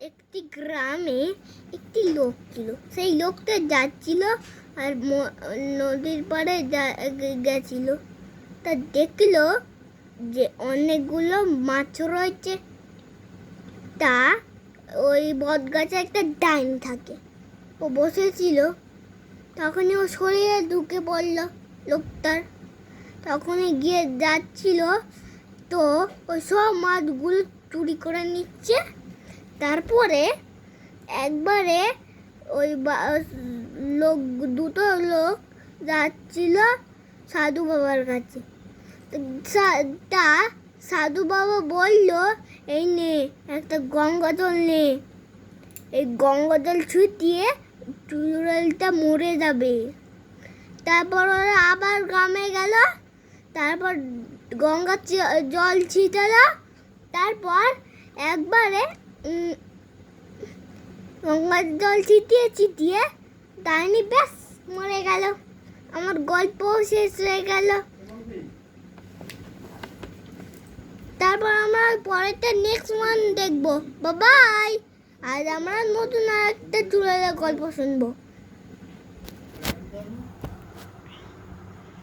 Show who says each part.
Speaker 1: একটি গ্রামে একটি লোক ছিল। সেই লোকটা যাচ্ছিল আর নদীর পাড়ে গেছিল। তা দেখলো যে অনেকগুলো মাছ রয়েছে। তা ওই বট গাছে একটা ডাইনি থাকে, ও বসেছিল। তখনই ও শরীরে ঢুকে পড়লো লোকটার। তখনই গিয়ে যাচ্ছিল, তো ওই সব মাছগুলো চুরি করে নিচ্ছে। তারপরে একবারে ওই দুটো লোক যাচ্ছিল সাধু বাবার কাছে। তা সাধু বাবা বলল, এই নে একটা গঙ্গা জল নে, এই গঙ্গা জল ছুটিয়ে চুড়ালটা মরে যাবে। তারপর ওরা আবার গ্রামে গেল, তারপর গঙ্গা জল ছিটালো। তারপর একবারে গঙ্গার জল ছিটিয়ে ডাইনি ব্যাস মরে গেল। আমার গল্প শেষ হয়ে গেল। তারপর আমরা পরেরটা নেক্সট ওয়ান দেখবো। বাই। আজ আমরা নতুন একটা চুড়ালের গল্প শুনবো।